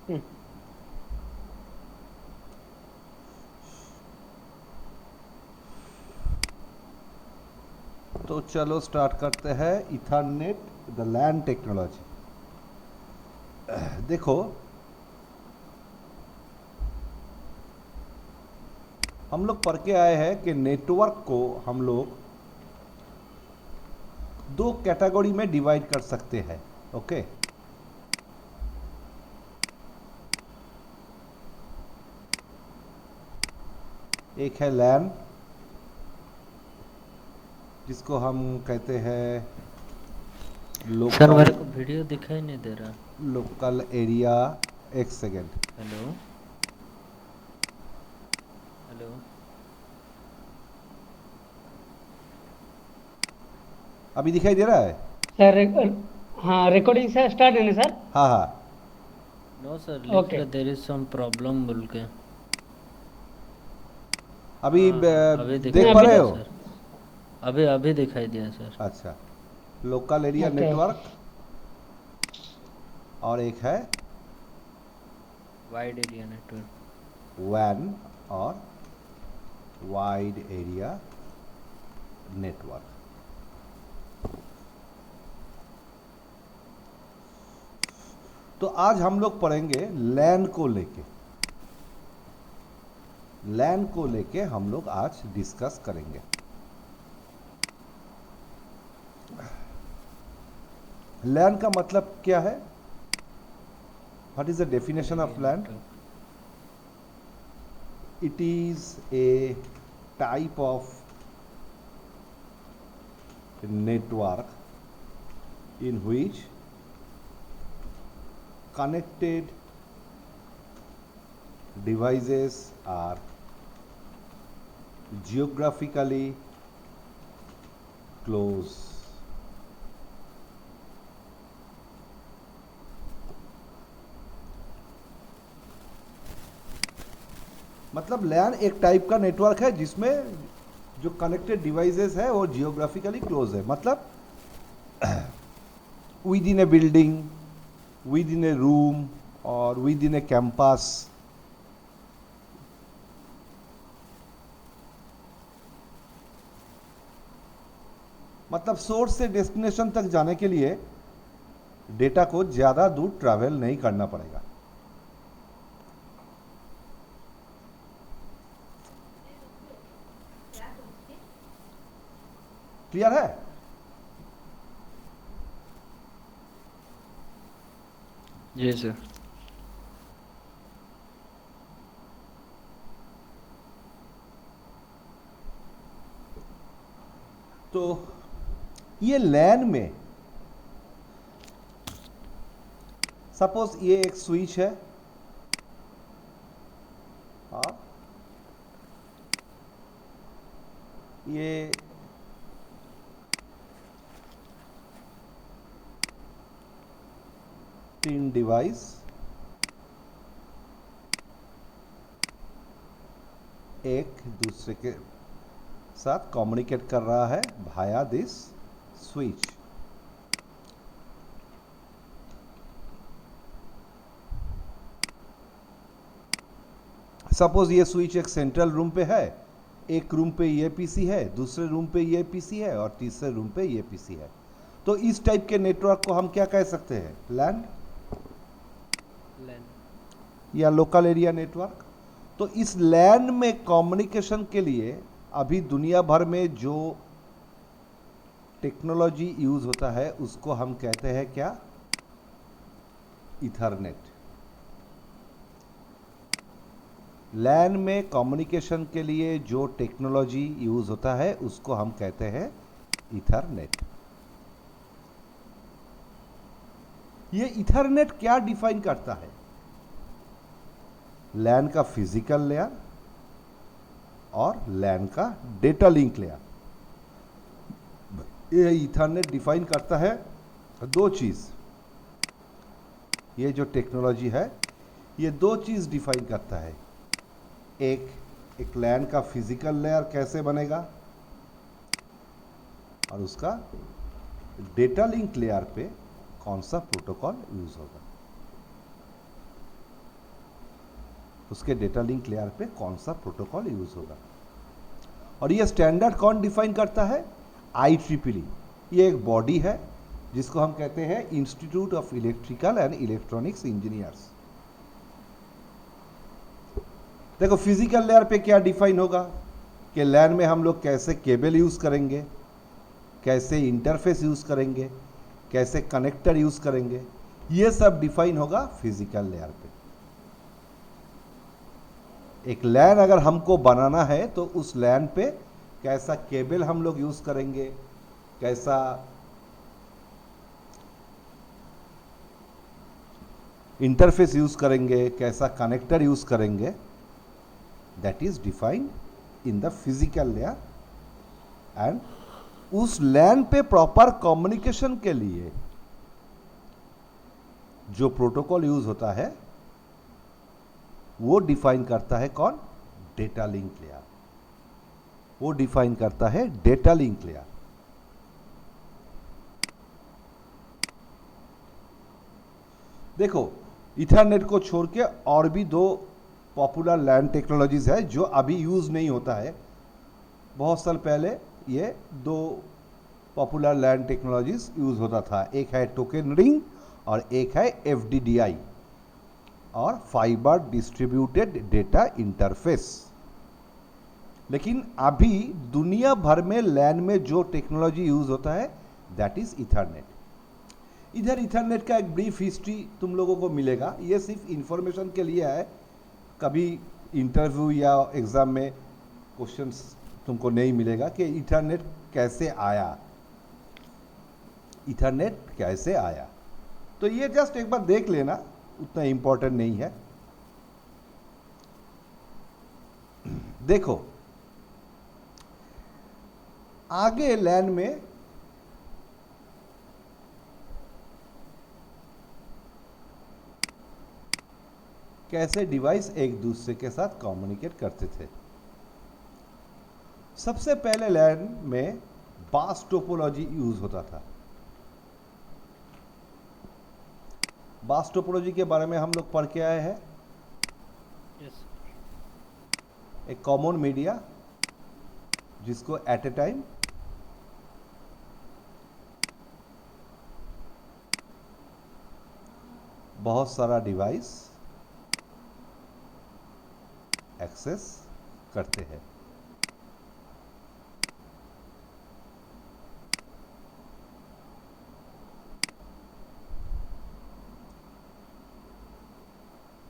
हम्म, तो चलो स्टार्ट करते हैं इथरनेट द लैन टेक्नोलॉजी। देखो, हम लोग पढ़ के आए हैं कि नेटवर्क को हम लोग दो कैटेगरी में डिवाइड कर सकते हैं। ओके, एक है लैन जिसको हम कहते हैं सर लोकल मेरे को वीडियो दिखाई नहीं दे रहा। Local area. एक सेकेंड, हेलो हेलो। अभी दिखाई दे रहा है? सर हाँ, रिकॉर्डिंग से स्टार्ट है ना सर? हाँ हाँ। नो सर, लिख ओके। रहे देर इज सम प्रॉब्लम बोल के। अभी हाँ हाँ, अभी देख दिखाई पा अभी रहे दिया हो? सर। अभी अभी दिखाई दिया सर। अच्छा, local area okay okay. Network और एक है वाइड एरिया नेटवर्क। वैन और वाइड एरिया नेटवर्क। तो आज हम लोग पढ़ेंगे लैन को लेके। लैन को लेके हम लोग आज डिस्कस करेंगे। लैन का मतलब क्या है? What is the local definition of area LAN? Network. It is a type of network in which connected devices are geographically close. मतलब लैन एक टाइप का नेटवर्क है जिसमें जो कनेक्टेड डिवाइसेस है वो जियोग्राफिकली क्लोज है। मतलब with in A building, with in A room और विद इन ए कैंपस। मतलब सोर्स से डेस्टिनेशन तक जाने के लिए डेटा को ज़्यादा दूर ट्रैवल नहीं करना पड़ेगा। क्लियर है? जी सर। तो ये लैन में सपोज ये एक स्विच है और ये तीन डिवाइस एक दूसरे के साथ कम्युनिकेट कर रहा है भाया दिस स्विच। सपोज ये स्विच एक सेंट्रल रूम पे है, एक रूम पे ये पीसी है, दूसरे रूम पे ये पीसी है और तीसरे रूम पे ये पीसी है। तो इस टाइप के नेटवर्क को हम क्या कह सकते हैं? लैन लैन। या लोकल एरिया नेटवर्क। तो इस लैन में कम्युनिकेशन के लिए अभी दुनिया भर में जो टेक्नोलॉजी यूज होता है उसको हम कहते हैं क्या? इथरनेट। लैन में कम्युनिकेशन के लिए जो टेक्नोलॉजी यूज होता है उसको हम कहते हैं इथरनेट। ये इथरनेट क्या डिफाइन करता है? लैन का फिजिकल लेयर और लैन का डेटा लिंक लेयर। ये इथरनेट डिफाइन करता है दो चीज। ये जो टेक्नोलॉजी है ये दो चीज डिफाइन करता है। एक लैन का फिजिकल लेयर कैसे बनेगा और उसका डेटा लिंक लेयर पे कौन सा प्रोटोकॉल यूज होगा। उसके डेटा लिंक लेयर पे कौन सा प्रोटोकॉल यूज होगा। और ये स्टैंडर्ड कौन डिफाइन करता है? IEEE। ये एक बॉडी है जिसको हम कहते हैं institute of electrical and electronics engineers. देखो फिजिकल लेयर पे क्या डिफाइन होगा कि लैन में हम लोग कैसे केबल यूज करेंगे, कैसे इंटरफेस यूज करेंगे, कैसे कनेक्टर यूज करेंगे, ये सब डिफाइन होगा फिजिकल लेयर पे। एक लैन अगर हमको बनाना है तो उस लैन पे कैसा केबल हम लोग यूज करेंगे, कैसा इंटरफेस यूज करेंगे, कैसा कनेक्टर यूज करेंगे, that is defined in the physical layer. And उस लैन पे प्रॉपर कम्युनिकेशन के लिए जो प्रोटोकॉल यूज होता है वो डिफाइन करता है कौन? Data link layer. वो डिफाइन करता है डेटा लिंक लेयर। देखो इथरनेट को छोड़ के और भी दो पॉपुलर लैन टेक्नोलॉजीज है जो अभी यूज नहीं होता है। बहुत साल पहले ये दो पॉपुलर लैन टेक्नोलॉजीज यूज होता था, एक है टोकन रिंग और एक है FDDI और फाइबर डिस्ट्रीब्यूटेड डेटा इंटरफेस। लेकिन अभी दुनिया भर में लैन में जो टेक्नोलॉजी यूज होता है दैट इज इथरनेट। इधर इथरनेट का एक ब्रीफ हिस्ट्री तुम लोगों को मिलेगा, ये सिर्फ इंफॉर्मेशन के लिए है। कभी इंटरव्यू या एग्जाम में क्वेश्चंस तुमको नहीं मिलेगा कि इथरनेट कैसे आया, इथरनेट कैसे आया। तो ये जस्ट एक बार देख लेना, उतना इंपॉर्टेंट नहीं है। देखो आगे लैन में कैसे डिवाइस एक दूसरे के साथ कम्युनिकेट करते थे। सबसे पहले लैन में बास टोपोलॉजी यूज होता था। बास टोपोलॉजी के बारे में हम लोग पढ़ के आए हैं। यस एक कॉमन मीडिया जिसको एट ए टाइम बहुत सारा डिवाइस एक्सेस करते हैं।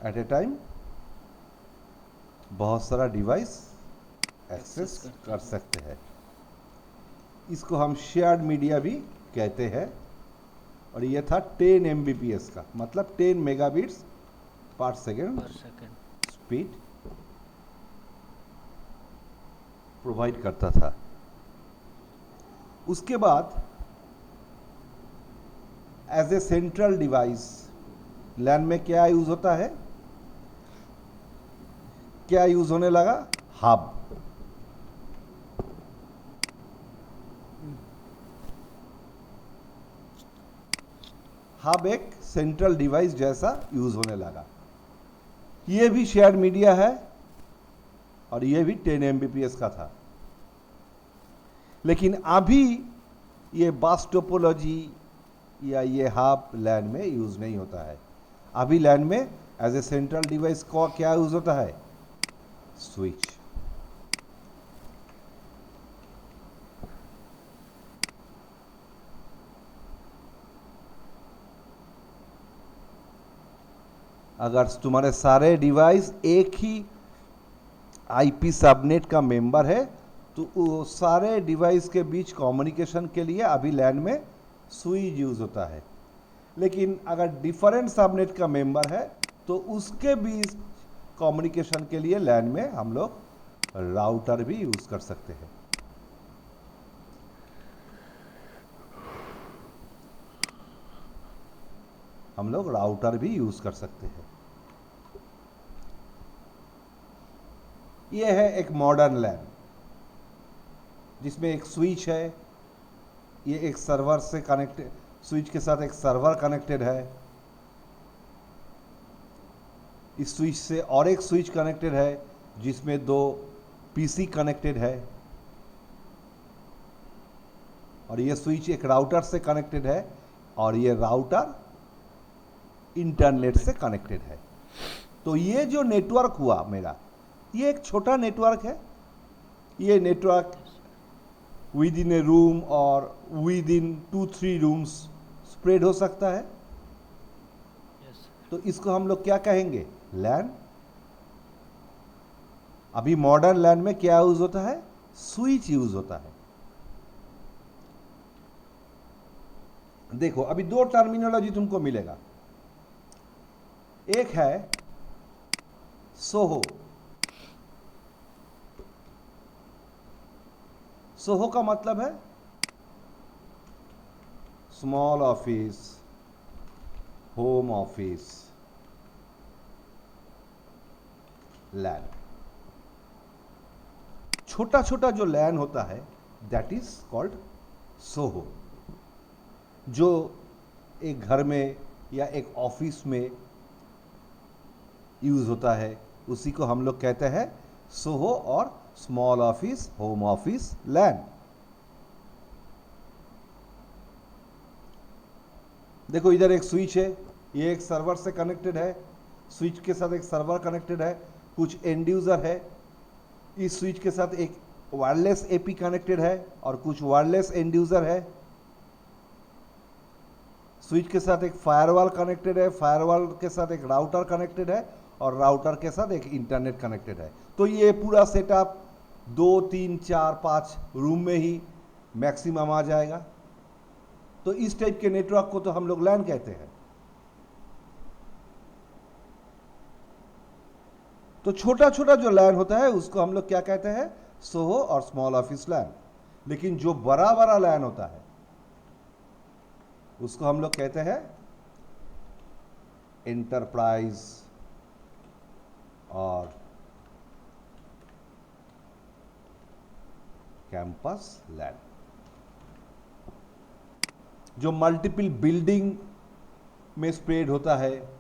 एट ए टाइम बहुत सारा डिवाइस एक्सेस कर सकते हैं। इसको हम शेयर्ड मीडिया भी कहते हैं। और ये था 10 Mbps का, मतलब 10 मेगाबिट्स पर सेकेंड स्पीड प्रोवाइड करता था। उसके बाद एज ए सेंट्रल डिवाइस लैन में क्या यूज होता है, क्या यूज होने लगा? हब। हब एक सेंट्रल डिवाइस जैसा यूज होने लगा। ये भी शेयर्ड मीडिया है और ये भी 10 Mbps का था। लेकिन अभी ये बास टोपोलॉजी या ये हब लैन में यूज नहीं होता है। अभी लैन में एज ए सेंट्रल डिवाइस को क्या यूज होता है? स्विच। अगर तुम्हारे सारे डिवाइस एक ही IP सबनेट का मेंबर है तो वो सारे डिवाइस के बीच कम्युनिकेशन के लिए अभी लैन में स्विच यूज होता है। लेकिन अगर डिफरेंट सबनेट का मेंबर है तो उसके बीच कम्युनिकेशन के लिए लैन में हम लोग राउटर भी यूज कर सकते हैं। हम लोग राउटर भी यूज कर सकते हैं। यह है एक मॉडर्न लैन जिसमें एक स्विच है। ये एक सर्वर से कनेक्टेड, स्विच के साथ एक सर्वर कनेक्टेड है। इस स्विच से और एक स्विच कनेक्टेड है जिसमें दो पीसी कनेक्टेड है, और ये स्विच एक राउटर से कनेक्टेड है, और ये राउटर इंटरनेट से कनेक्टेड है। तो ये जो नेटवर्क हुआ मेरा, ये एक छोटा नेटवर्क है। ये network with in A room और विद इन 2-3 रूम्स स्प्रेड हो सकता है। Yes. तो इसको हम लोग क्या कहेंगे? लैन। अभी मॉडर्न लैन में क्या यूज होता है? स्विच यूज होता है। देखो अभी दो टर्मिनोलॉजी तुमको मिलेगा। एक है सोहो। सोहो का मतलब है स्मॉल ऑफिस, होम ऑफिस, लैन। छोटा छोटा जो लैन होता है दैट इज कॉल्ड सोहो, जो एक घर में या एक ऑफिस में यूज होता है, उसी को हम लोग कहते हैं सोहो और स्मॉल ऑफिस, होम ऑफिस, लैन। देखो इधर एक स्विच है, ये एक सर्वर से कनेक्टेड है, स्विच के साथ एक सर्वर कनेक्टेड है, कुछ एंड यूजर है, इस स्विच के साथ एक वायरलेस एपी कनेक्टेड है और कुछ वायरलेस एंड यूजर है। स्विच के साथ एक फायरवॉल कनेक्टेड है, फायरवॉल के साथ एक राउटर कनेक्टेड है और राउटर के साथ एक इंटरनेट कनेक्टेड है। तो ये पूरा सेटअप 2, 3, 4, 5 रूम में ही मैक्सिमम आ जाएगा। तो इस टाइप के नेटवर्क को तो हम लोग लैन कहते हैं। तो छोटा छोटा जो लैन होता है उसको हम लोग क्या कहते हैं? सोहो और स्मॉल ऑफिस लैन। लेकिन जो बड़ा बड़ा लैन होता है उसको हम लोग कहते हैं एंटरप्राइज और कैंपस लैन। जो मल्टीपल बिल्डिंग में स्प्रेड होता है,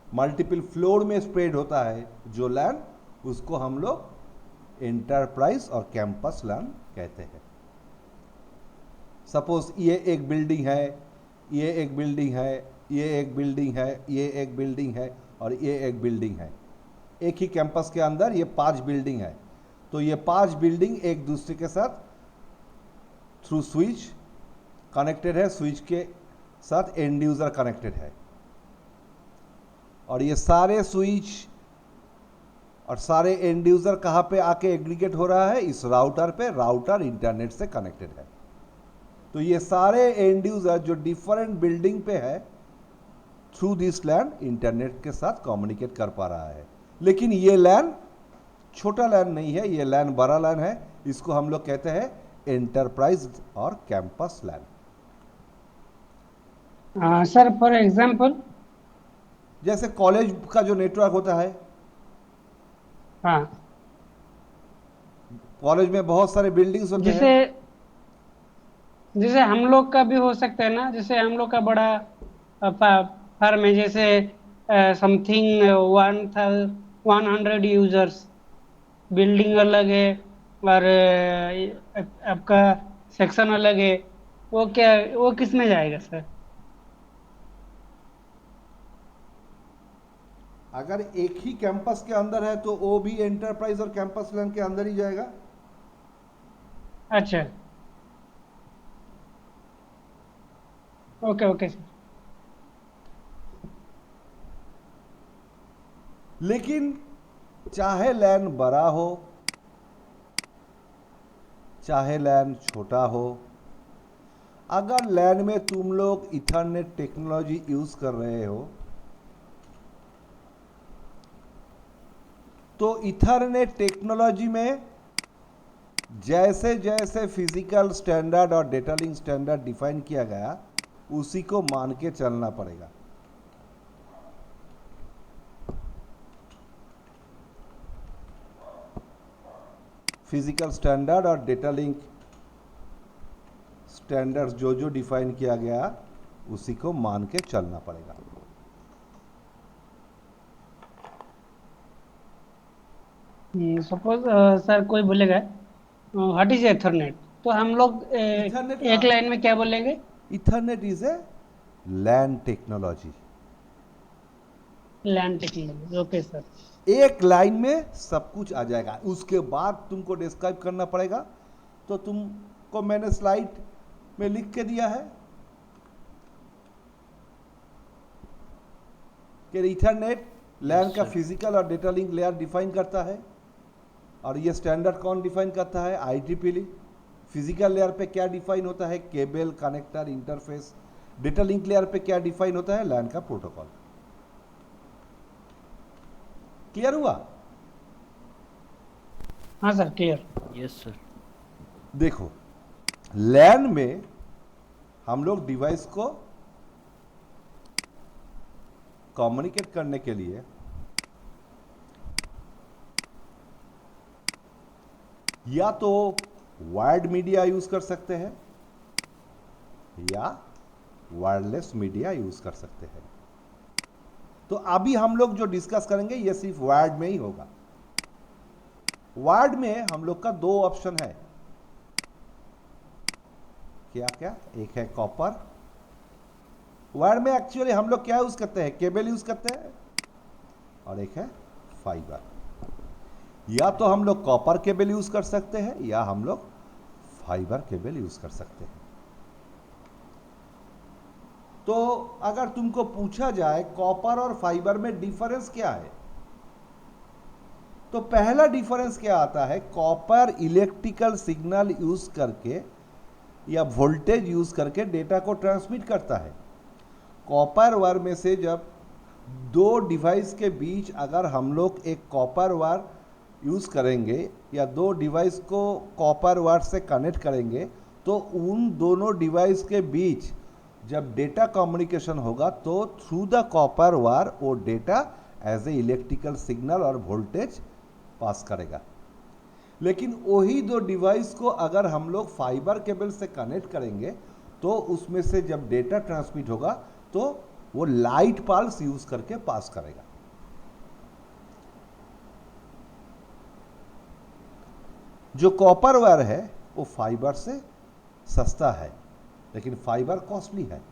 मल्टीपल फ्लोर में स्प्रेड होता है जो लैन, उसको हम लोग एंटरप्राइज और कैंपस लैन कहते हैं। सपोज ये एक बिल्डिंग है, ये एक बिल्डिंग है, ये एक बिल्डिंग है, ये एक बिल्डिंग है और ये एक बिल्डिंग है। एक ही कैंपस के अंदर ये 5 बिल्डिंग है। तो ये 5 बिल्डिंग एक दूसरे के साथ थ्रू स्विच कनेक्टेड है, स्विच के साथ एंड यूजर कनेक्टेड है, और ये सारे स्विच और सारे एंड यूजर कहाँ पे आके एग्रीगेट हो रहा है? इस राउटर पे। राउटर इंटरनेट से कनेक्टेड है। तो ये सारे एंड यूजर जो डिफरेंट बिल्डिंग पे है थ्रू दिस लैन इंटरनेट के साथ कम्युनिकेट कर पा रहा है। लेकिन ये लैन छोटा लैन नहीं है, ये लैन बड़ा लैन है। इसको हम लोग कहते हैं एंटरप्राइज और campus LAN. Sir for example. जैसे कॉलेज का जो नेटवर्क होता है, हाँ, कॉलेज में बहुत सारे बिल्डिंग्स होते जैसे हैं। जैसे हम लोग का भी हो सकता है ना, जैसे हम लोग का बड़ा फर्म है, जैसे समथिंग 100 यूजर्स, बिल्डिंग अलग है और आपका सेक्शन अलग है। वो किस में जाएगा सर? अगर एक ही कैंपस के अंदर है तो वो भी एंटरप्राइज और कैंपस लैन के अंदर ही जाएगा। अच्छा, ओके ओके सर। लेकिन चाहे लैन बड़ा हो चाहे लैन छोटा हो, अगर लैन में तुम लोग इथरनेट टेक्नोलॉजी यूज कर रहे हो तो इथरनेट टेक्नोलॉजी में जैसे जैसे फिजिकल स्टैंडर्ड और डेटा लिंक स्टैंडर्ड डिफाइन किया गया उसी को मान के चलना पड़ेगा। फिजिकल स्टैंडर्ड और डेटा लिंक स्टैंडर्ड्स जो जो डिफाइन किया गया उसी को मान के चलना पड़ेगा। सपोज सर कोई बोलेगा व्हाट इज एथरनेट, तो हम लोग इथरनेट एक लाइन में क्या बोलेंगे? Ethernet is a LAN technology. LAN technology, okay sir. एक लाइन में सब कुछ आ जाएगा, उसके बाद तुमको डिस्क्राइब करना पड़ेगा। तो तुमको मैंने स्लाइड में लिख के दिया है कि इथरनेट लैन Yes, का sir. फिजिकल और डेटा लिंक लेयर डिफाइन करता है। और ये स्टैंडर्ड कौन डिफाइन करता है? IEEE। फिजिकल लेयर पे क्या डिफाइन होता है? Cable, connector, interface. Data link layer पे क्या डिफाइन होता है? लैन का प्रोटोकॉल। क्लियर हुआ? हाँ सर, क्लियर। Yes, sir. देखो, लैन में हम लोग डिवाइस को कम्युनिकेट करने के लिए या तो वायर्ड मीडिया यूज कर सकते हैं या वायरलेस मीडिया यूज कर सकते हैं। तो अभी हम लोग जो डिस्कस करेंगे ये सिर्फ वायर्ड में ही होगा। वायर्ड में हम लोग का दो ऑप्शन है। क्या क्या? एक है कॉपर। वायर्ड में एक्चुअली हम लोग क्या यूज करते हैं? केबल यूज करते हैं। और एक है फाइबर। या तो हम लोग कॉपर केबल यूज कर सकते हैं या हम लोग फाइबर केबल यूज कर सकते हैं। तो अगर तुमको पूछा जाए कॉपर और फाइबर में डिफरेंस क्या है, तो पहला डिफरेंस क्या आता है? कॉपर इलेक्ट्रिकल सिग्नल यूज करके या वोल्टेज यूज करके डेटा को ट्रांसमिट करता है। कॉपर वायर में से जब दो डिवाइस के बीच अगर हम लोग एक कॉपर वायर यूज करेंगे या दो डिवाइस को कॉपर वायर से कनेक्ट करेंगे, तो उन दोनों डिवाइस के बीच जब डेटा कम्युनिकेशन होगा तो थ्रू द कॉपर वायर वो data as a electrical signal और वोल्टेज पास करेगा। लेकिन वही दो डिवाइस को अगर हम लोग फाइबर केबल से कनेक्ट करेंगे तो उसमें से जब डेटा ट्रांसमिट होगा तो वो लाइट पल्स यूज करके पास करेगा। जो कॉपर वायर है वो फाइबर से सस्ता है, लेकिन फाइबर कॉस्टली है।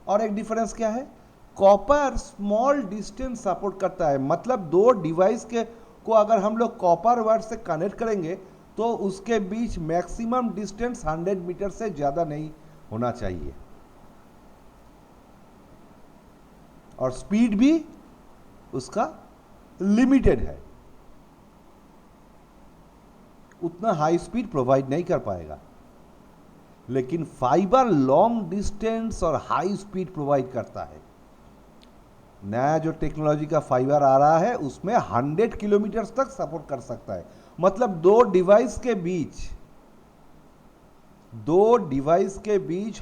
और एक डिफरेंस क्या है? कॉपर स्मॉल डिस्टेंस सपोर्ट करता है, मतलब दो डिवाइस के को अगर हम लोग कॉपर वायर से कनेक्ट करेंगे तो उसके बीच मैक्सिमम डिस्टेंस 100 मीटर से ज्यादा नहीं होना चाहिए। और स्पीड भी उसका लिमिटेड है, उतना हाई स्पीड प्रोवाइड नहीं कर पाएगा। लेकिन फाइबर लॉन्ग डिस्टेंस और हाई स्पीड प्रोवाइड करता है। नया जो टेक्नोलॉजी का फाइबर आ रहा है उसमें 100 किलोमीटर तक सपोर्ट कर सकता है। मतलब दो डिवाइस के बीच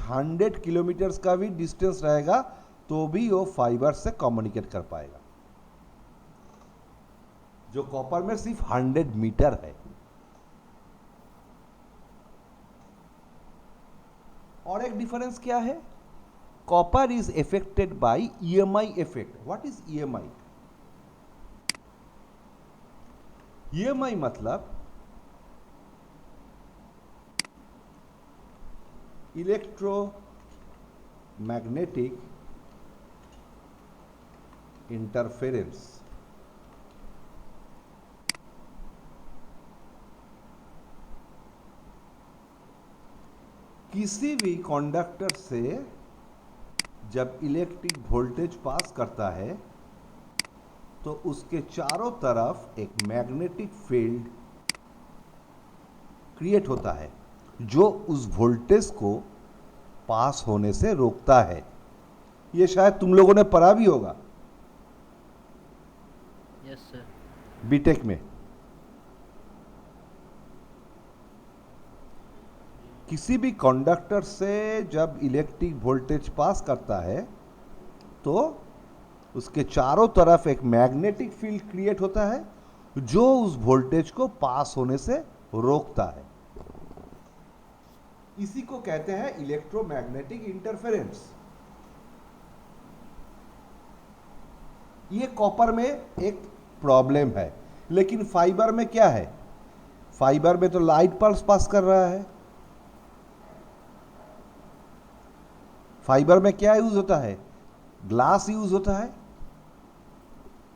100 किलोमीटर का भी डिस्टेंस रहेगा तो भी वो फाइबर से कम्युनिकेट कर पाएगा, जो कॉपर में सिर्फ 100 मीटर है। और एक डिफरेंस क्या है? Copper is affected by EMI effect. What is EMI? EMI मतलब इलेक्ट्रोमैग्नेटिक इंटरफेरेंस। किसी भी कंडक्टर से जब इलेक्ट्रिक वोल्टेज पास करता है तो उसके चारों तरफ एक मैग्नेटिक फील्ड क्रिएट होता है जो उस वोल्टेज को पास होने से रोकता है। ये शायद तुम लोगों ने पढ़ा भी होगा Yes, sir. बीटेक में। किसी भी कंडक्टर से जब इलेक्ट्रिक वोल्टेज पास करता है तो उसके चारों तरफ एक मैग्नेटिक फील्ड क्रिएट होता है जो उस वोल्टेज को पास होने से रोकता है। इसी को कहते हैं इलेक्ट्रोमैग्नेटिक इंटरफेरेंस। ये कॉपर में एक प्रॉब्लम है, लेकिन फाइबर में क्या है? फाइबर में तो लाइट पल्स पास कर रहा है। फाइबर में क्या यूज होता है? ग्लास यूज होता है,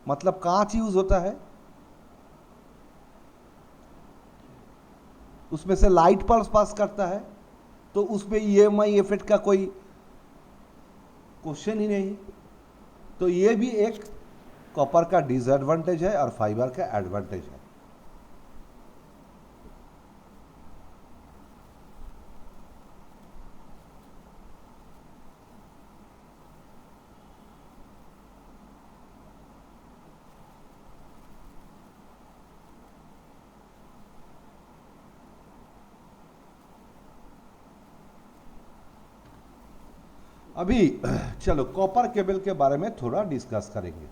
मतलब कांच यूज होता है, उसमें से लाइट पल्स पास करता है, तो उसमें ईएमआई इफेक्ट का कोई क्वेश्चन ही नहीं। तो ये भी एक कॉपर का डिसएडवांटेज है और फाइबर का एडवांटेज है। अभी चलो कॉपर केबल के बारे में थोड़ा डिस्कस करेंगे।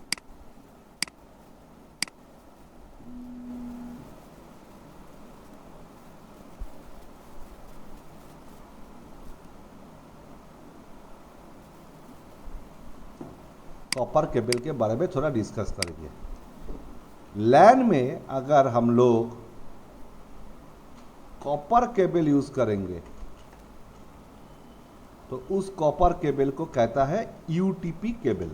कॉपर केबल के बारे में थोड़ा डिस्कस करेंगे। लैन में अगर हम लोग कॉपर केबल यूज करेंगे तो उस कॉपर केबल को कहता है यूटीपी केबल।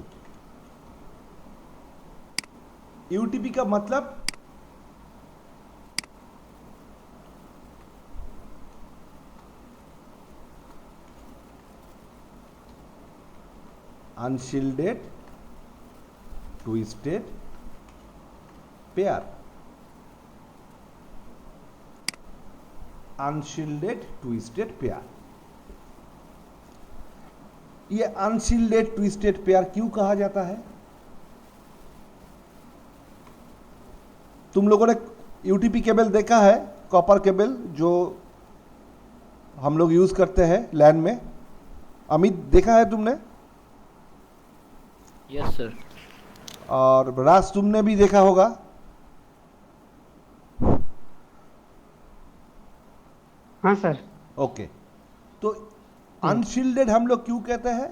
यूटीपी का मतलब unshielded twisted pair. Unshielded twisted pair. ये अनशील्डेड ट्विस्टेड पेयर क्यों कहा जाता है? तुम लोगों ने यूटीपी केबल देखा है, कॉपर केबल जो हम लोग यूज करते हैं लैन में? अमित, देखा है तुमने? Yes sir. और राज, तुमने भी देखा होगा। हाँ सर। ओके, तो अनशील्डेड हम लोग क्यों कहते हैं?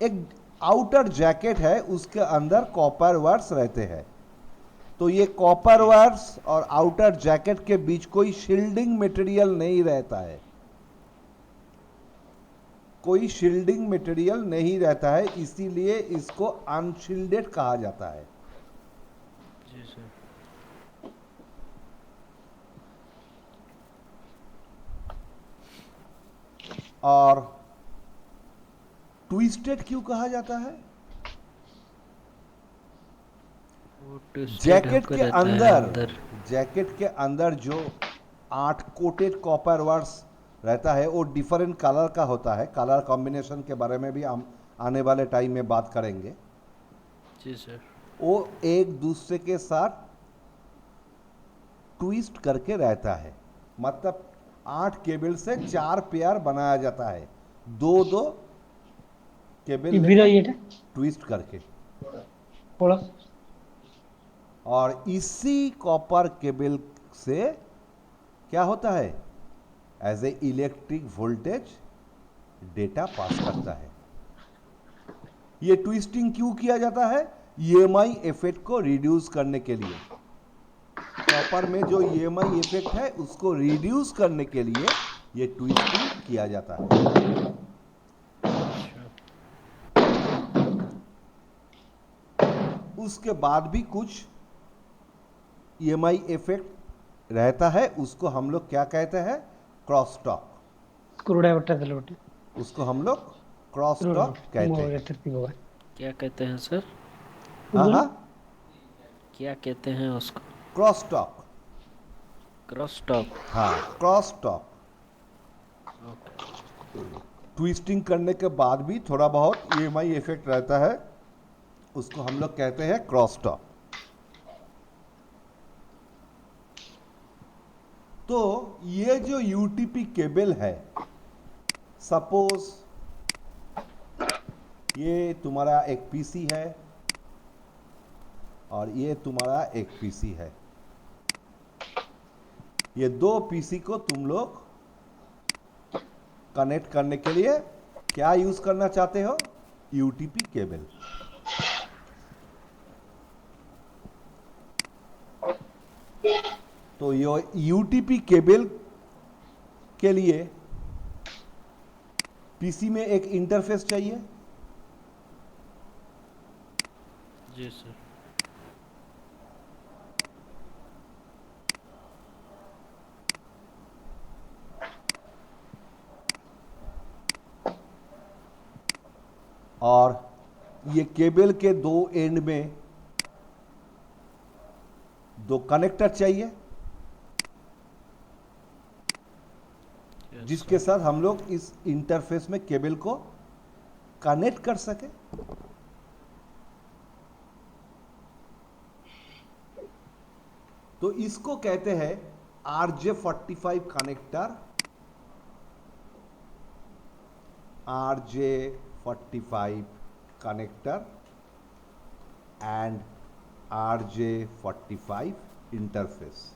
एक आउटर जैकेट है, उसके अंदर कॉपर वायर्स रहते हैं। तो ये कॉपर वायर्स और आउटर जैकेट के बीच कोई शील्डिंग मटेरियल नहीं रहता है, कोई शील्डिंग मटेरियल नहीं रहता है, इसीलिए इसको अनशील्डेड कहा जाता है। जी सर। और ट्विस्टेड क्यों कहा जाता है? वो twisted जैकेट होकर के रहता है अंदर, जैकेट के अंदर जो 8 कोटेड कॉपर वायर्स रहता है वो डिफरेंट कलर का होता है। कलर कॉम्बिनेशन के बारे में भी हम आने वाले टाइम में बात करेंगे। जी सर। वो एक दूसरे के साथ ट्विस्ट करके रहता है, मतलब 8 केबल से 4 पेयर बनाया जाता है, दो दो केबल ट्विस्ट करके। थोड़ा और इसी कॉपर केबल से क्या होता है? As a electric voltage data pass करता है। ये ट्विस्टिंग क्यों किया जाता है? ईएमआई इफेक्ट को रिड्यूस करने के लिए। कॉपर में जो ईएमआई इफेक्ट है उसको रिड्यूस करने के लिए ये ट्विस्टिंग किया जाता है। उसके बाद भी कुछ ईएमआई इफेक्ट रहता है, उसको हम लोग क्या कहते हैं? Cross talk. उसको हम लोग क्रॉस टॉक कहते हैं। क्या कहते हैं सर? हाँ हाँ, क्या कहते हैं उसको? Cross talk. Cross talk. हाँ, क्रॉस टॉक। ओके। ट्विस्टिंग करने के बाद भी थोड़ा बहुत ईएमआई इफेक्ट रहता है, उसको हम लोग कहते हैं क्रॉस टॉक। तो ये जो यूटीपी केबल है, सपोज ये तुम्हारा एक पीसी है और ये तुम्हारा एक पीसी है। ये दो पीसी को तुम लोग कनेक्ट करने के लिए क्या यूज करना चाहते हो? UTP cable. तो ये यूटीपी केबल के लिए पीसी में एक इंटरफेस चाहिए। जी सर। और ये केबल के दो एंड में दो कनेक्टर चाहिए, यस जिसके सर। साथ हम लोग इस इंटरफेस में केबल को कनेक्ट कर सके। तो इसको कहते हैं RJ45 connector, RJ45 connector and RJ45 interface.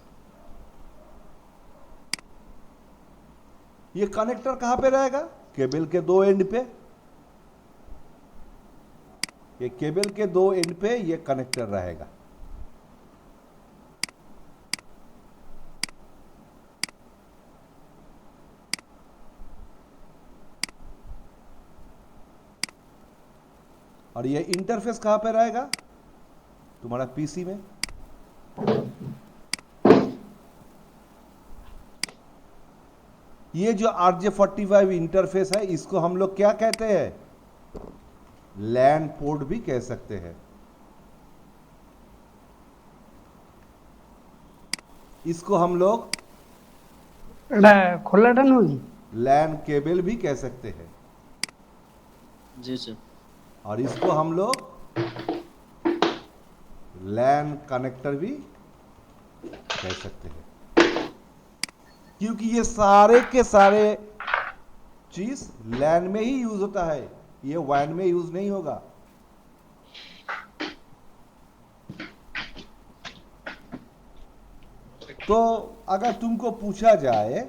ये कनेक्टर कहां पे रहेगा? केबल के दो एंड पे। ये केबल के दो एंड पे ये कनेक्टर रहेगा। और ये इंटरफेस कहां पे रहेगा? तुम्हारा पीसी में। ये जो RJ45 इंटरफेस है, इसको हम लोग क्या कहते हैं? लैन पोर्ट भी कह सकते हैं। इसको हम लोग खोलाटा नहीं लैन केबल भी कह सकते हैं। जी सर। और इसको हम लोग लैन कनेक्टर भी कह सकते हैं, क्योंकि ये सारे के सारे चीज लैन में ही यूज होता है, ये वैन में यूज नहीं होगा। तो अगर तुमको पूछा जाए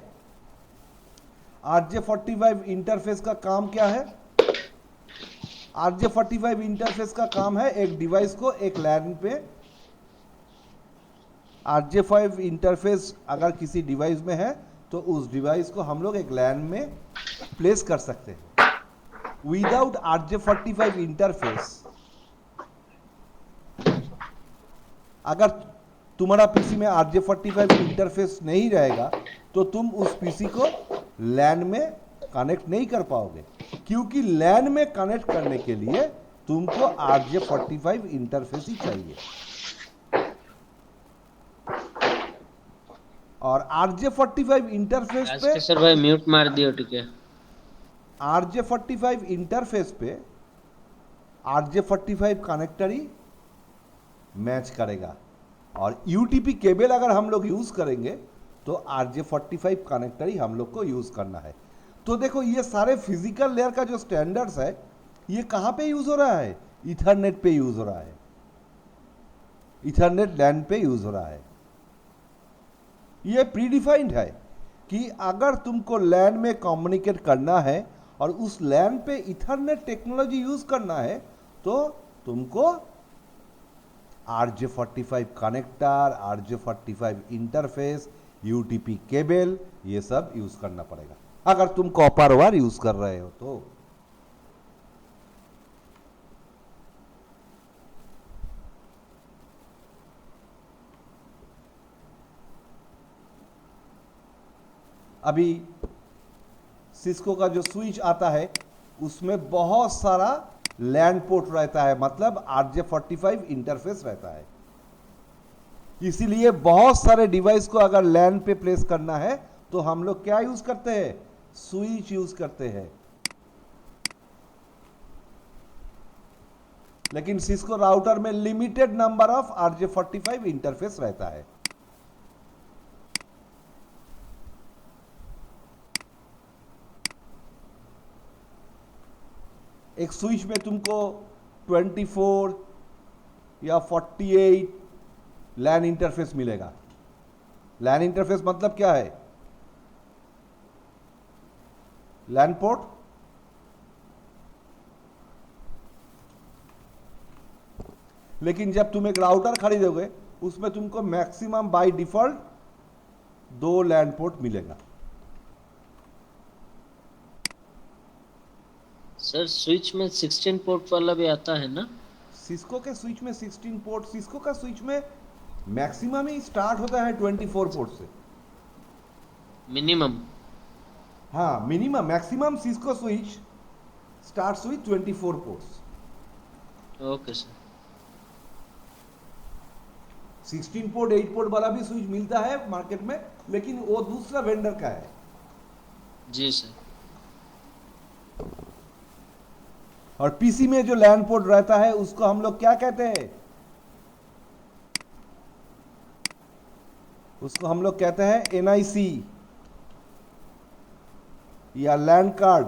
RJ45 इंटरफेस का काम क्या है? RJ45 इंटरफेस का काम है एक डिवाइस को एक लैन पे, RJ5 इंटरफेस अगर किसी डिवाइस में है तो उस डिवाइस को हम लोग एक लैन में प्लेस कर सकते हैं। विदाउट RJ45 इंटरफेस, अगर तुम्हारा पीसी में RJ45 इंटरफेस नहीं रहेगा तो तुम उस पीसी को लैन में कनेक्ट नहीं कर पाओगे, क्योंकि लैन में कनेक्ट करने के लिए तुमको RJ45 इंटरफेस ही चाहिए। और RJ45 इंटरफेस आज पे, के सर भाई म्यूट मार दियो टिके। RJ45 इंटरफेस पे RJ45 कनेक्टर ही मैच करेगा। और यूटीपी केबल अगर हम लोग यूज करेंगे तो RJ45 कनेक्टर ही हम लोग को यूज करना है। तो देखो ये सारे फिजिकल लेयर का जो स्टैंडर्ड्स है, ये कहां पे यूज हो रहा है? इथरनेट पे यूज हो रहा है, इथरनेट लैन पे यूज हो रहा है। ये प्रीडिफाइंड है कि अगर तुमको लैन में कम्युनिकेट करना है और उस लैन पे इथरनेट टेक्नोलॉजी यूज करना है तो तुमको RJ45 connector, RJ45 interface, UTP cable, ये सब यूज करना पड़ेगा अगर तुम कॉपर वायर यूज कर रहे हो तो। अभी सिस्को का जो स्विच आता है उसमें बहुत सारा लैन पोर्ट रहता है, मतलब RJ45 इंटरफेस रहता है। इसीलिए बहुत सारे डिवाइस को अगर लैन पे प्लेस करना है तो हम लोग क्या यूज करते हैं? स्विच यूज करते हैं। लेकिन सिस्को राउटर में limited number of RJ45 interface रहता है। एक स्विच में तुमको 24 या 48 लैन इंटरफेस मिलेगा। लैन इंटरफेस मतलब क्या है? LAN port. लेकिन जब तुम एक राउटर खरीदोगे उसमें तुमको maximum by default 2 LAN port मिलेगा। सर स्विच में 16 पोर्ट वाला भी आता है ना? सिस्को के स्विच में 16 पोर्ट, सिस्को का स्विच में मैक्सिमम ही स्टार्ट होता है 24 पोर्ट से। मिनिमम? हाँ, minimum, maximum Cisco switch starts with 24 ports. Okay sir. 16 port 8 port वाला भी स्विच मिलता है मार्केट में, लेकिन वो दूसरा वेंडर का है। जी सर। और पीसी में जो लैन पोर्ट रहता है उसको हम लोग क्या कहते हैं? उसको हम लोग कहते हैं एनआईसी या लैन कार्ड,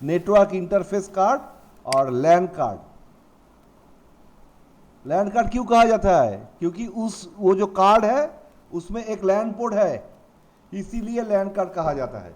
नेटवर्क इंटरफेस कार्ड और लैन कार्ड। लैन कार्ड क्यों कहा जाता है? क्योंकि वो जो कार्ड है उसमें एक लैन पोर्ट है, इसीलिए लैन कार्ड कहा जाता है।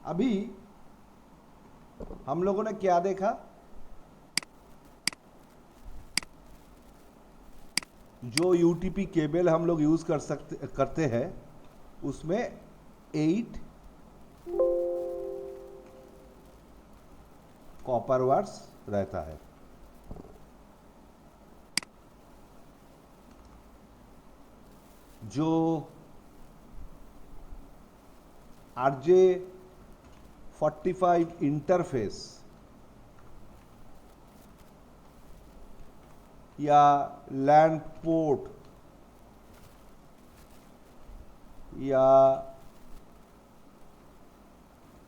अभी हम लोगों ने क्या देखा? जो यूटीपी केबल हम लोग यूज करते हैं उसमें 8 कॉपर वायर्स रहता है। जो RJ45 इंटरफेस या लैन पोर्ट या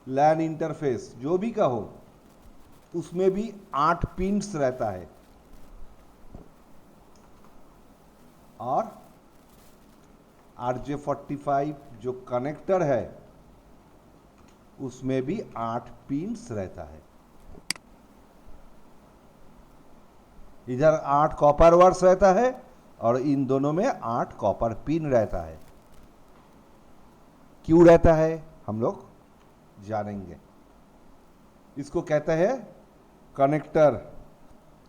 लैन इंटरफेस जो भी कहो, उसमें भी 8 पिन्स रहता है और RJ45 जो कनेक्टर है उसमें भी 8 पिन्स रहता है। इधर 8 कॉपर वायर्स रहता है और इन दोनों में 8 कॉपर पिन रहता है। क्यों रहता है हम लोग जानेंगे। इसको कहते हैं कनेक्टर।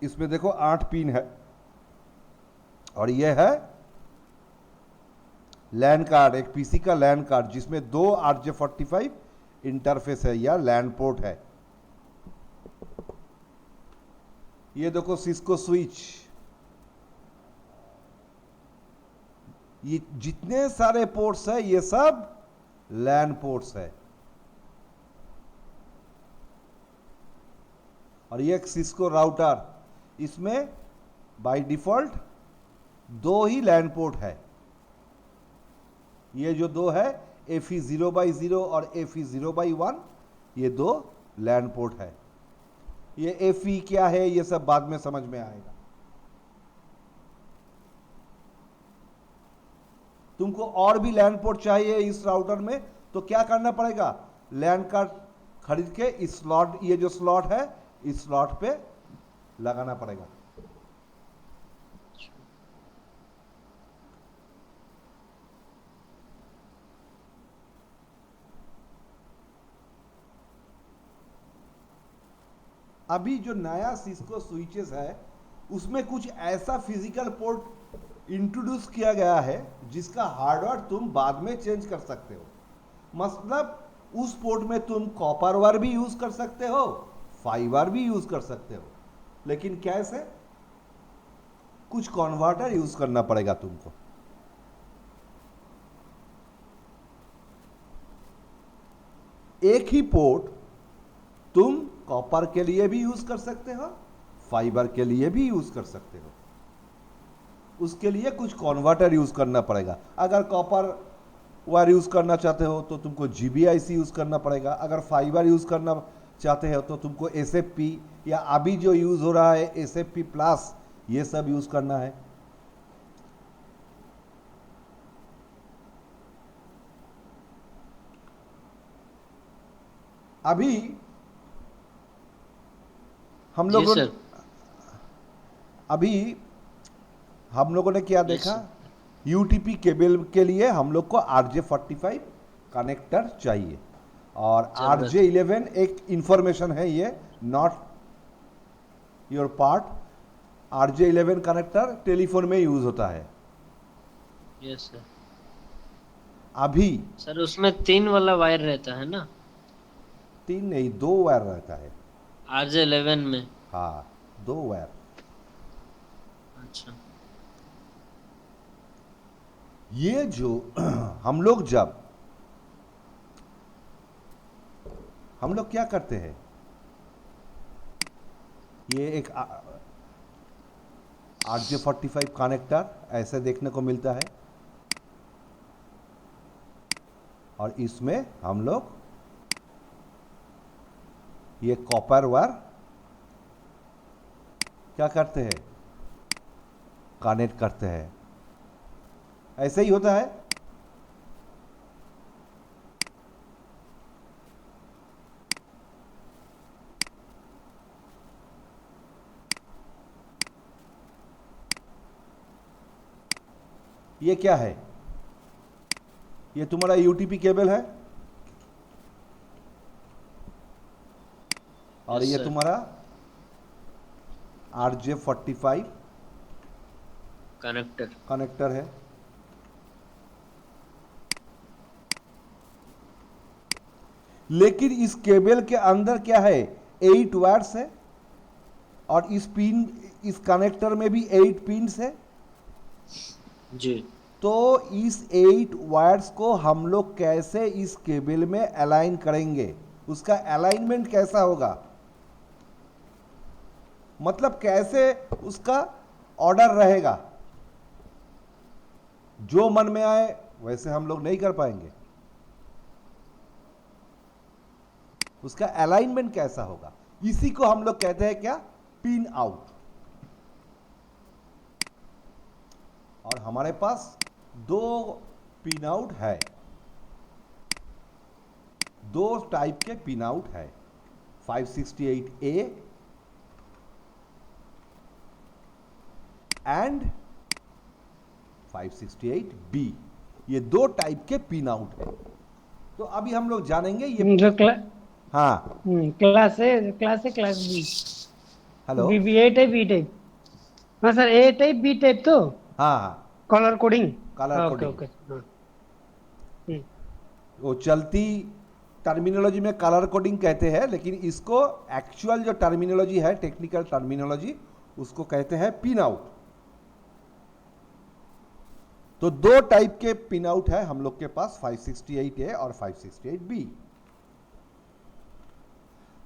इसमें देखो 8 पिन है और यह है लैन कार्ड, एक पीसी का लैन कार्ड जिसमें 2 RJ45 इंटरफेस है या लैन पोर्ट है। ये देखो सिस्को स्विच, ये जितने सारे पोर्ट्स है ये सब लैन पोर्ट्स है। और ये एक सिस्को राउटर, इसमें बाय डिफॉल्ट 2 ही लैन पोर्ट है। ये जो 2 है FE0/0 और FE0/1, ये 2 लैन पोर्ट है। ये FE क्या है ये सब बाद में समझ में आएगा। तुमको और भी लैन पोर्ट चाहिए इस राउटर में तो क्या करना पड़ेगा? लैन कार्ड खरीद के इस स्लॉट, ये जो स्लॉट है इस स्लॉट पे लगाना पड़ेगा। अभी जो नया सिस्को स्विचेस है उसमें कुछ ऐसा फिजिकल पोर्ट इंट्रोड्यूस किया गया है जिसका हार्डवेयर तुम बाद में चेंज कर सकते हो। मतलब उस पोर्ट में तुम कॉपर वायर भी यूज कर सकते हो, फाइबर भी यूज कर सकते हो, लेकिन कैसे? कुछ कन्वर्टर यूज करना पड़ेगा तुमको। एक ही पोर्ट तुम कॉपर के लिए भी यूज कर सकते हो, फाइबर के लिए भी यूज कर सकते हो। उसके लिए कुछ कन्वर्टर यूज करना पड़ेगा। अगर कॉपर वायर यूज करना चाहते हो तो तुमको GBIC यूज करना पड़ेगा। अगर फाइबर यूज करना चाहते हो तो तुमको SFP या अभी जो यूज हो रहा है SFP प्लस, ये सब यूज करना है। अभी हम जी लोग सर। अभी हम लोगों ने क्या Yes, देखा, sir. यूटीपी केबल के लिए हम लोग को RJ45 कनेक्टर चाहिए, और जरूरत है. RJ11 एक इंफॉर्मेशन है, ये not your part. RJ11 connector telephone में यूज होता है। Yes, sir. अभी सर उसमें 3 वाला वायर रहता है ना, 3 नहीं 2 वायर रहता है। RJ11 में. हाँ, 2 वायर। अच्छा. ये जो हम लोग क्या करते हैं, ये एक RJ45 कनेक्टर ऐसे देखने को मिलता है, और इसमें हम लोग ये कॉपर वायर क्या करते हैं, कनेक्ट करते हैं। ऐसे ही होता है। ये क्या है, ये तुम्हारा यूटीपी केबल है, और Yes, ये sir. तुम्हारा RJ45 कनेक्टर. कनेक्टर है। लेकिन इस केबल के अंदर क्या है, 8 वायर्स है, और इस कनेक्टर में भी 8 पिन्स है। जी. तो इस 8 वायर्स को हम लोग कैसे इस केबल में अलाइन करेंगे, उसका अलाइनमेंट कैसा होगा, मतलब कैसे उसका ऑर्डर रहेगा। जो मन में आए वैसे हम लोग नहीं कर पाएंगे, उसका अलाइनमेंट कैसा होगा, इसी को हम लोग कहते हैं क्या, पिन आउट। और हमारे पास 2 पिन आउट है, 2 टाइप के पिन आउट है, 568A एंड 568B। ये 2 टाइप के पिन आउट है। तो अभी हम लोग जानेंगे ये। जो हाँ, क्लास है, क्लास बी, हेलो। बी ए टाइप, बी टाइप। हाँ सर, ए टाइप बी टाइप तो हाँ हाँ, colour coding. Colour okay coding. Okay. हाँ। हम्म, वो चलती टर्मिनोलॉजी में कलर कोडिंग कहते हैं, लेकिन इसको एक्चुअल जो टर्मिनोलॉजी है, टेक्निकल टर्मिनोलॉजी, उसको कहते हैं पिन आउट। तो 2 टाइप के पिन आउट है हम लोग के पास, 568A और 568B।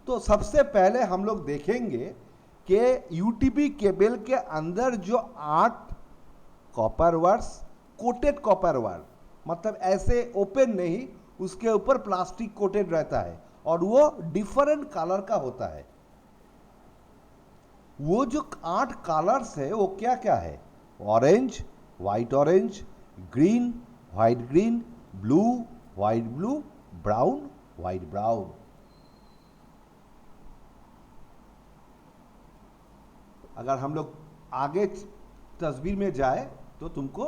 तो सबसे पहले हम लोग देखेंगे कि यूटीपी केबल के अंदर जो 8 copper wires, coated copper wire, मतलब ऐसे ओपन नहीं, उसके ऊपर प्लास्टिक कोटेड रहता है, और वो डिफरेंट कलर का होता है। वो जो 8 कलर्स है वो क्या क्या है, orange, white orange, green, white green, blue, white blue, brown, white brown. अगर हम लोग आगे तस्वीर में जाए तो तुमको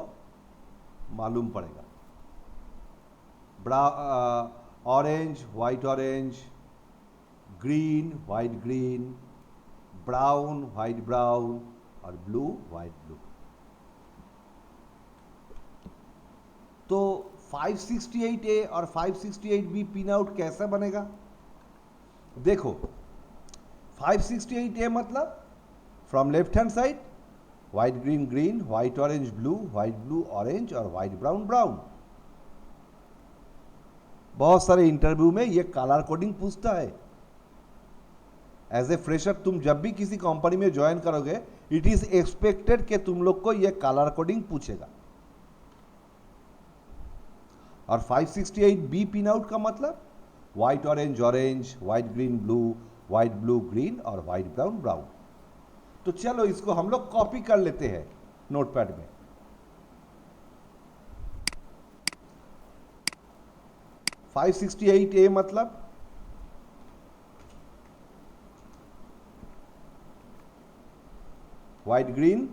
मालूम पड़ेगा। Orange, white orange, green, white green, brown, white brown, और ब्लू, व्हाइट ब्लू। तो 568A और 568B पिन आउट कैसा बनेगा, देखो। 568A मतलब from left hand side, white green green, white orange blue, white blue orange, और व्हाइट ब्राउन ब्राउन। बहुत सारे इंटरव्यू में ये कलर कोडिंग पूछता है। एज ए फ्रेशर तुम जब भी किसी कंपनी में ज्वाइन करोगे, इट इज एक्सपेक्टेड कि तुम लोग को ये कलर कोडिंग पूछेगा। और 568B पिन आउट का मतलब white orange orange, white green blue, white blue green, और व्हाइट ब्राउन ब्राउन। तो चलो इसको हम लोग कॉपी कर लेते हैं नोटपैड में। 568A मतलब white green,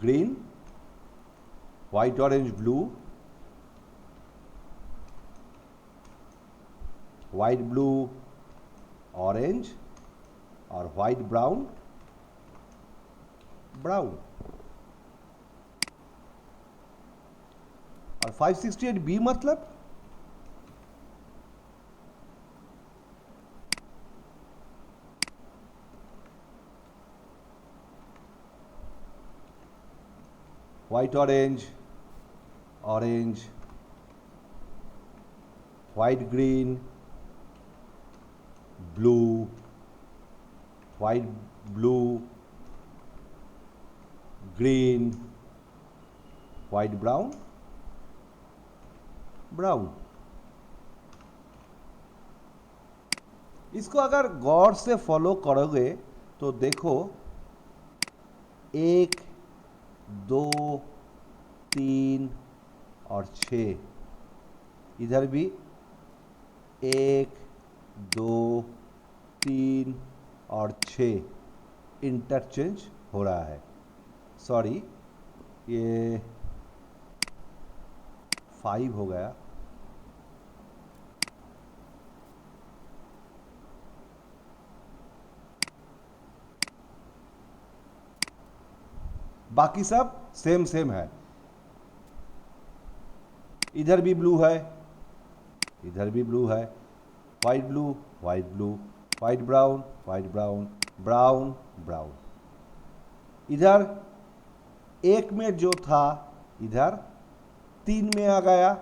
green, white orange blue, white blue orange, और व्हाइट ब्राउन ब्राउन। और 568B मतलब white orange orange, white green blue, white blue green, white brown brown. इसको अगर गौर से फॉलो करोगे तो देखो 1 2 3 और 6, इधर भी 1 2 3 और 6 इंटरचेंज हो रहा है। सॉरी, ये 5 हो गया। बाकी सब सेम सेम है। इधर भी ब्लू है, इधर भी ब्लू है, white blue white blue, white brown white brown, brown brown. इधर 1 में जो था इधर 3 में आ गया,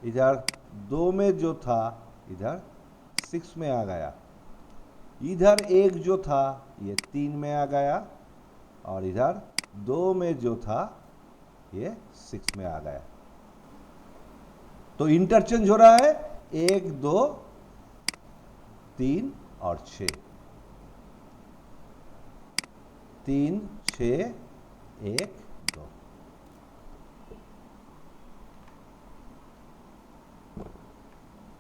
इधर 2 में जो था इधर 6 में आ गया, इधर 1 जो था ये 3 में आ गया, और इधर 2 में जो था ये 6 में आ गया। तो इंटरचेंज हो रहा है 1 2 3 और 6, 3 6 1 2।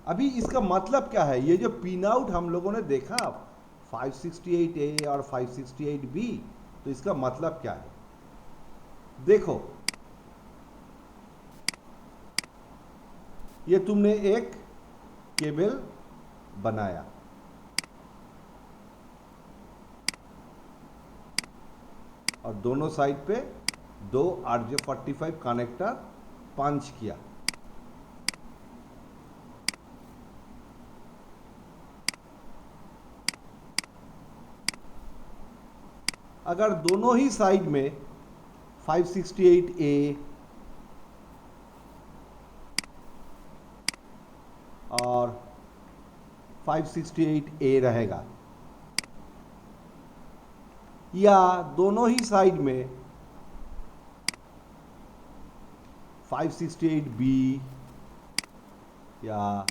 अभी इसका मतलब क्या है? ये जो पिन आउट हम लोगों ने देखा 568A और 568B, तो इसका मतलब क्या है? देखो, ये तुमने एक केबल बनाया, और दोनों साइड पे 2 RJ45 कनेक्टर पंच किया। अगर दोनों ही साइड में 568A और 568A रहेगा, या दोनों ही साइड में 568B या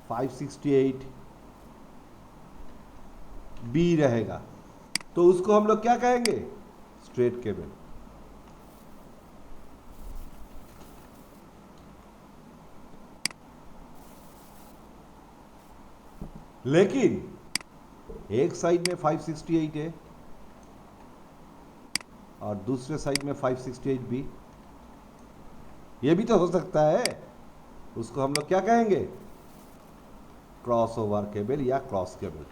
568B रहेगा, तो उसको हम लोग क्या कहेंगे? Straight cable. लेकिन एक साइड में 568 है और दूसरे साइड में 568B, ये भी तो हो सकता है। उसको हम लोग क्या कहेंगे? क्रॉस ओवर केबल या क्रॉस केबल।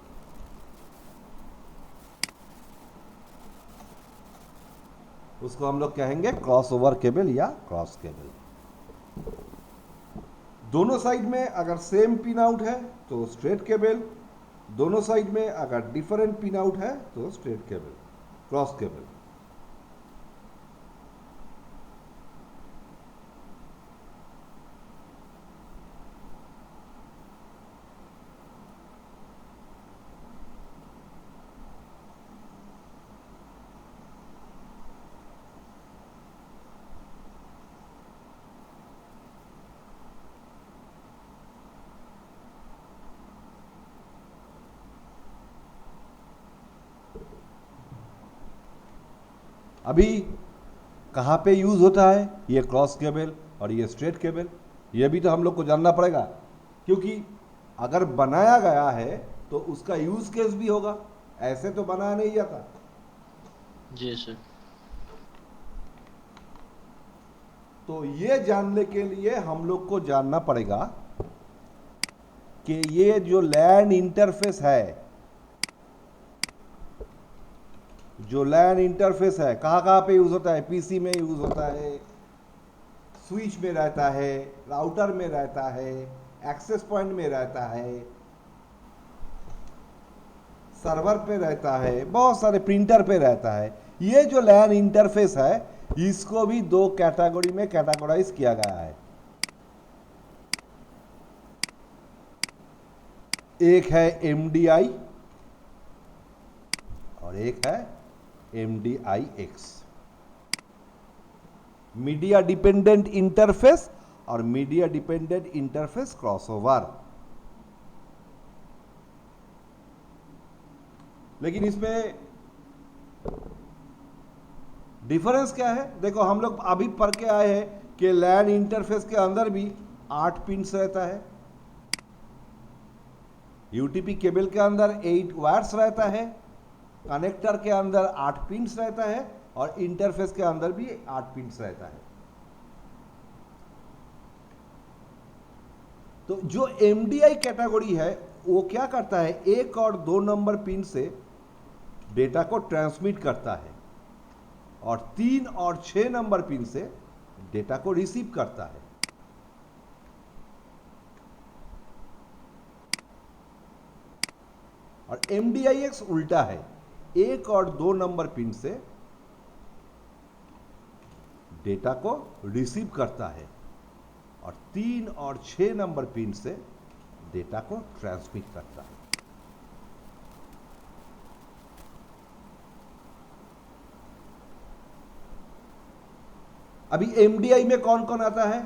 उसको हम लोग कहेंगे क्रॉस ओवर केबल या क्रॉस केबल। दोनों साइड में अगर सेम पिन आउट है तो स्ट्रेट केबल, दोनों साइड में अगर डिफरेंट पिन आउट है तो स्ट्रेट केबल, क्रॉस केबल। अभी कहाँ पे यूज होता है ये क्रॉस केबल और ये स्ट्रेट केबल? ये भी तो हम लोग को जानना पड़ेगा, क्योंकि अगर बनाया गया है तो उसका यूज केस भी होगा, ऐसे तो बनाया नहीं जाता। जी सर। तो ये जानने के लिए हम लोग को जानना पड़ेगा कि ये जो लैन इंटरफेस है, जो लैन इंटरफेस है कहाँ कहाँ पे यूज होता है? पीसी में यूज होता है, स्विच में रहता है, राउटर में रहता है, एक्सेस पॉइंट में रहता है, सर्वर पे रहता है, बहुत सारे प्रिंटर पे रहता है। ये जो लैन इंटरफेस है इसको भी दो कैटेगरी में कैटेगराइज किया गया है। एक है MDI और एक है MDIX, मीडिया डिपेंडेंट इंटरफेस और मीडिया डिपेंडेंट इंटरफेस क्रॉसओवर। लेकिन इसमें डिफरेंस क्या है? देखो हम लोग अभी पढ़ के आए हैं कि लैन इंटरफेस के अंदर भी 8 पिन्स रहता है, यूटीपी केबल के अंदर 8 वायर्स रहता है, कनेक्टर के अंदर 8 पिन्स रहता है और इंटरफेस के अंदर भी 8 पिन्स रहता है। तो जो MDI कैटेगरी है वो क्या करता है? 1 और 2 नंबर पिन से डेटा को ट्रांसमिट करता है और 3 और 6 नंबर पिन से डेटा को रिसीव करता है। और MDIX उल्टा है, 1 और 2 नंबर पिन से डेटा को रिसीव करता है और 3 और 6 नंबर पिन से डेटा को ट्रांसमिट करता है। अभी MDI में कौन कौन आता है?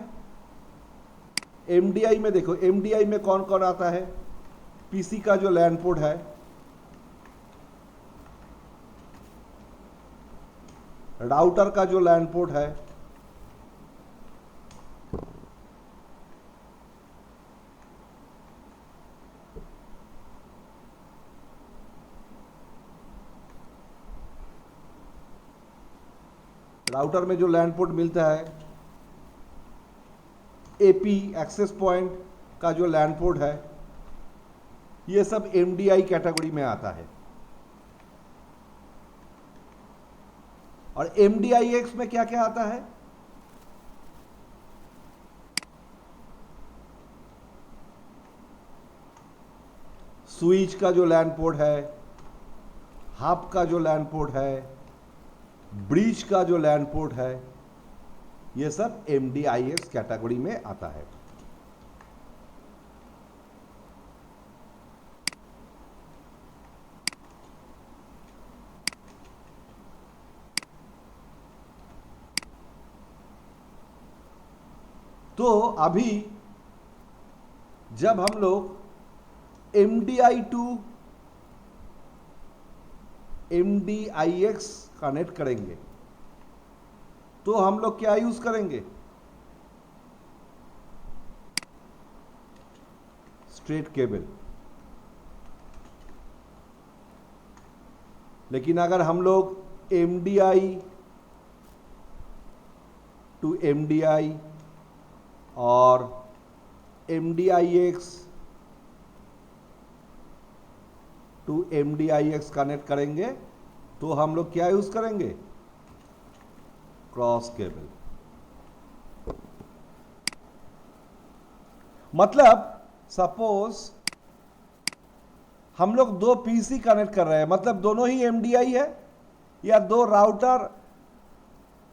MDI में देखो, MDI में कौन कौन आता है? पीसी का जो लैन पोर्ट है, राउटर का जो लैन पोर्ट है, राउटर में जो लैन पोर्ट मिलता है, एपी एक्सेस पॉइंट का जो लैन पोर्ट है, ये सब MDI कैटेगरी में आता है। और MDIX में क्या क्या आता है? स्विच का जो लैन पोर्ट है, हब का जो लैन पोर्ट है, ब्रिज का जो लैन पोर्ट है, ये सब MDIX कैटेगरी में आता है। तो अभी जब हम लोग MDI टू MDIX कनेक्ट करेंगे तो हम लोग क्या यूज करेंगे? Straight cable. लेकिन अगर हम लोग MDI टू MDI और MDIX टू MDIX कनेक्ट करेंगे तो हम लोग क्या यूज करेंगे? Cross cable. मतलब सपोज हम लोग दो पीसी कनेक्ट कर रहे हैं, मतलब दोनों ही MDI है, या दो राउटर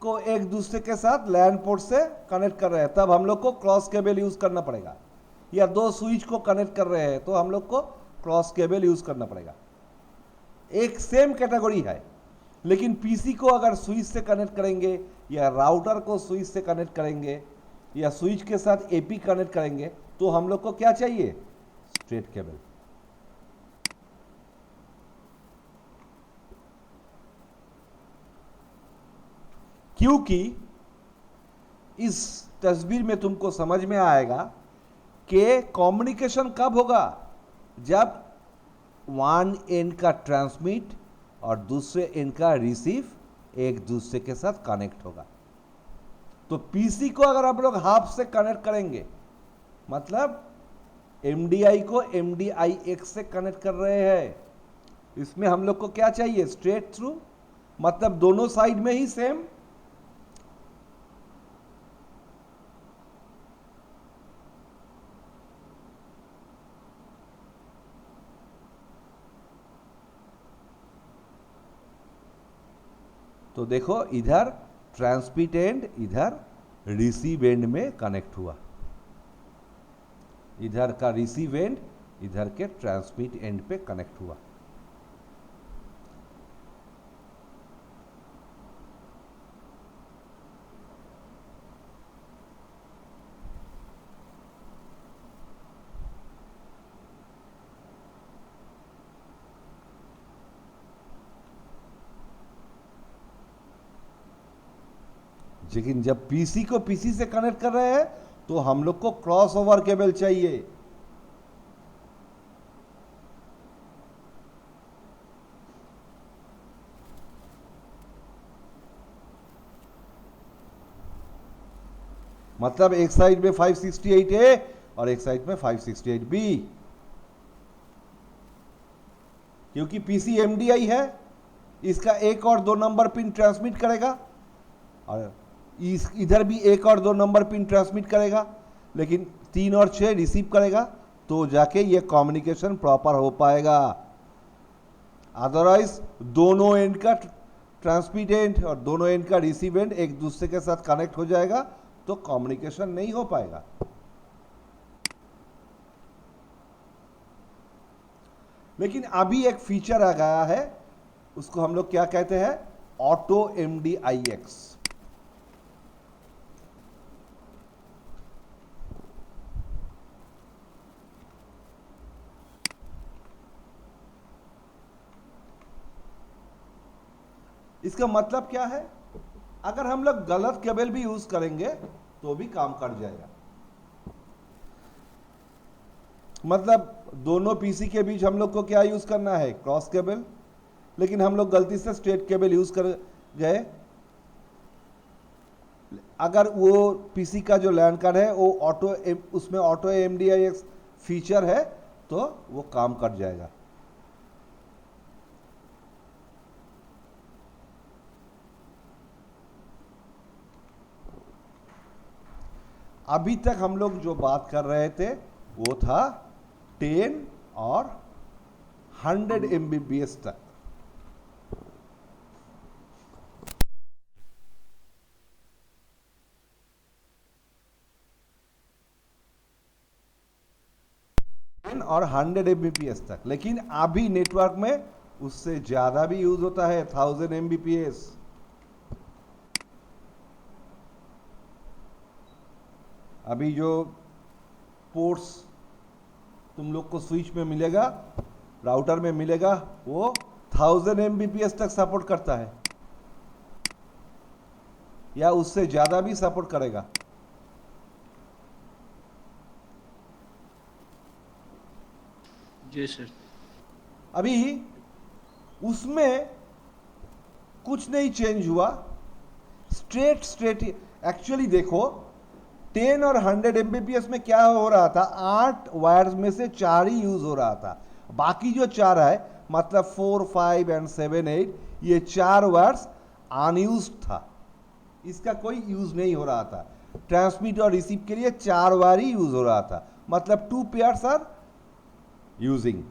को एक दूसरे के साथ लैन पोर्ट से कनेक्ट कर रहे हैं, तब हम लोग को क्रॉस केबल यूज करना पड़ेगा। या दो स्विच को कनेक्ट कर रहे हैं तो हम लोग को क्रॉस केबल यूज करना पड़ेगा। एक सेम कैटेगरी है, लेकिन पीसी को अगर स्विच से कनेक्ट करेंगे या राउटर को स्विच से कनेक्ट करेंगे या स्विच के साथ एपी कनेक्ट करेंगे तो हम लोग को क्या चाहिए? Straight cable. क्योंकि इस तस्वीर में तुमको समझ में आएगा कि कम्युनिकेशन कब होगा? जब वन एंड का ट्रांसमिट और दूसरे एंड का रिसीव एक दूसरे के साथ कनेक्ट होगा। तो पीसी को अगर आप लोग हाफ से कनेक्ट करेंगे, मतलब एमडीआई को एमडीआई एक्स से कनेक्ट कर रहे हैं, इसमें हम लोग को क्या चाहिए, स्ट्रेट थ्रू, मतलब दोनों साइड में ही सेम। तो देखो इधर ट्रांसमिट एंड, इधर रिसीव एंड में कनेक्ट हुआ, इधर का रिसीव एंड इधर के ट्रांसमिट एंड पे कनेक्ट हुआ। लेकिन जब पीसी को पीसी से कनेक्ट कर रहे हैं तो हम लोग को क्रॉस ओवर केबल चाहिए। मतलब एक साइड में 568 ए और एक साइड में 568 बी, क्योंकि पीसी एमडीआई है, इसका एक और दो नंबर पिन ट्रांसमिट करेगा और इधर भी एक और दो नंबर पिन ट्रांसमिट करेगा, लेकिन 3 और 6 रिसीव करेगा, तो जाके ये कम्युनिकेशन प्रॉपर हो पाएगा। अदरवाइज दोनों एंड का ट्रांसमिट एंड और दोनों एंड का रिसीव एंड एक दूसरे के साथ कनेक्ट हो जाएगा, तो कम्युनिकेशन नहीं हो पाएगा। लेकिन अभी एक फीचर आ गया है, उसको हम लोग क्या कहते हैं, ऑटो एमडीआईएक्स। इसका मतलब क्या है, अगर हम लोग गलत केबल भी यूज करेंगे तो भी काम कर जाएगा। मतलब दोनों पीसी के बीच हम लोग को क्या यूज करना है, क्रॉस केबल, लेकिन हम लोग गलती से स्ट्रेट केबल यूज कर गए, अगर वो पीसी का जो लैन कार्ड है वो उसमें ऑटो एमडीआईएक्स फीचर है तो वो काम कर जाएगा। अभी तक हम लोग जो बात कर रहे थे वो था 10 और 100 एमबीपीएस तक। और 100 एमबीपीएस तक, लेकिन अभी नेटवर्क में उससे ज्यादा भी यूज होता है, 1000 एमबीपीएस। अभी जो पोर्ट्स तुम लोग को स्विच में मिलेगा, राउटर में मिलेगा, वो 1000 एमबीपीएस तक सपोर्ट करता है या उससे ज्यादा भी सपोर्ट करेगा। जी सर। अभी उसमें कुछ नहीं चेंज हुआ, स्ट्रेट एक्चुअली देखो 10 और 100 एमबीपीएस में क्या हो रहा था, 8 वायर्स में से 4 ही यूज हो रहा था, बाकी जो 4 है मतलब 4, 5 एंड 7, 8 ये 4 वायर्स अनयूज्ड था, इसका कोई यूज नहीं हो रहा था। ट्रांसमिट और रिसीव के लिए 4 वायर ही यूज हो रहा था, मतलब 2 pairs are using,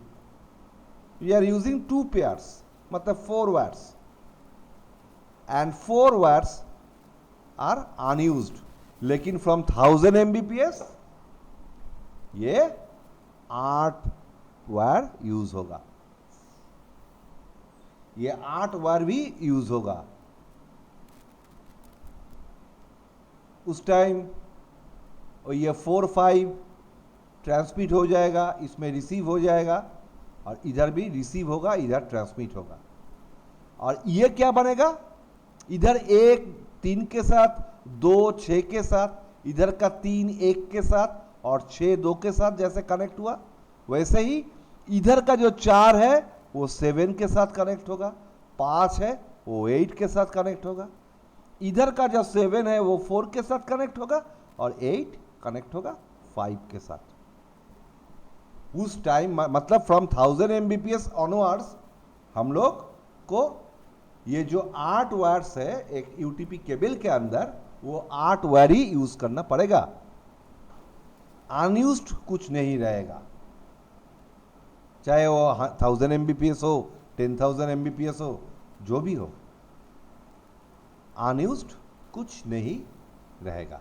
we are using 2 pairs, मतलब 4 wires and 4 wires are unused. लेकिन फ्रॉम 1000 एमबीपीएस ये 8 वायर यूज होगा, ये 8 वायर भी यूज होगा। उस टाइम ये 4, 5 ट्रांसमिट हो जाएगा, इसमें रिसीव हो जाएगा और इधर भी रिसीव होगा, इधर ट्रांसमिट होगा। और ये क्या बनेगा, इधर 1 3 के साथ, 2 6 के साथ, इधर का 3 1 के साथ और 6 2 के साथ जैसे कनेक्ट हुआ, वैसे ही इधर का जो 4 है वो 7 के साथ कनेक्ट होगा, 5 है वो 8 के साथ कनेक्ट होगा, इधर का जो 7 है वो 4 के साथ कनेक्ट होगा और 8 कनेक्ट होगा 5 के साथ। उस टाइम मतलब फ्रॉम 1000 एमबीपीएस ऑनवर्ड्स हम लोग को ये जो 8 वायर्स है एक यूटीपी केबल के अंदर, वो 8 वायर ही यूज करना पड़ेगा, अनयूज्ड कुछ नहीं रहेगा। चाहे वो 1000 एमबीपीएस हो, 10,000 एमबीपीएस हो, जो भी हो, अनयूज्ड कुछ नहीं रहेगा।